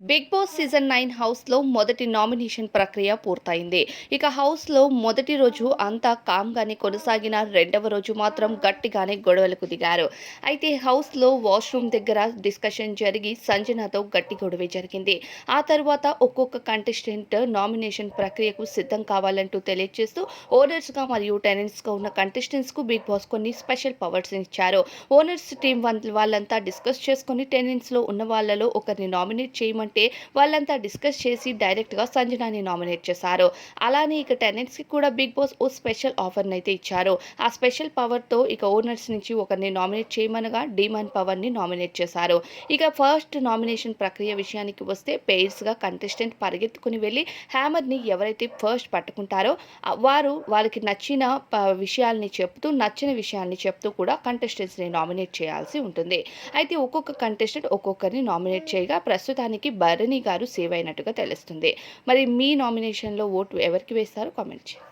Big boss season 9 హౌస్‌లో మొదటి nomination ప్రక్రియ పూర్తయింది. ఇక హౌస్‌లో మొదటి రోజు అంతా కామ్‌గానే కొనసాగిన రెండవ రోజు మాత్రం గట్టిగానే గొడవలకు దిగారు. అయితే హౌస్‌లో వాష్‌రూమ్ దగ్గర డిస్కషన్ జరిగి సంజనతో గట్టి గొడవే జరిగింది. ఆ తర్వాత ఒక్కొక్క కంటెస్టెంట్ నామినేషన్ ప్రక్రియకు సిద్ధం కావాలంటూ తెలియజేస్తూ ఓనర్స్‌గా మరియు టెనెంట్స్‌గా ఉన్న కంటెస్టెంట్స్‌కు బిగ్ బాస్ కొన్ని స్పెషల్ పవర్స్ ఇచ్చారు. ఓనర్స్ టీమ్ వాళ్ళంతా డిస్కస్ చేసుకొని టెనెంట్స్‌లో ఉన్న వాళ్ళలో ఒకరిని నామినేట్ చేయమంటే వాళ్ళంతా డిస్కస్ చేసి డైరెక్ట్‌గా సంజనాని నామినేట్ చేశారు. అలానే ఇక టెనెంట్స్‌కి కూడా బిగ్ బాస్ ఓ స్పెషల్ ఆఫర్‌నైతే ఇచ్చారు. ఆ స్పెషల్ పవర్‌తో ఇక ఓనర్స్ నుంచి ఒకరిని నామినేట్ చేయమనగా డీమాన్ పవర్‌ని నామినేట్ చేశారు. ఇక ఫస్ట్ నామినేషన్ ప్రక్రియ విషయానికి వస్తే పెయిర్స్‌గా కంటెస్టెంట్ పరిగెత్తుకుని వెళ్లి హ్యామర్‌ని ఎవరైతే ఫస్ట్ పట్టుకుంటారో వారు వాళ్ళకి నచ్చిన విషయాల్ని చెప్తూ, నచ్చని విషయాల్ని చెప్తూ కూడా కంటెస్టెంట్స్‌ని నామినేట్ చేయాల్సి ఉంటుంది. అయితే ఒక్కొక్క కంటెస్టెంట్ ఒక్కొక్కరిని నామినేట్ చేయగా ప్రస్తుతానికి భరణి గారు సేవ్ అయినట్టుగా తెలుస్తుంది. మరి మీ నామినేషన్‌లో ఓటు ఎవరికి వేస్తారో కామెంట్ చేయండి.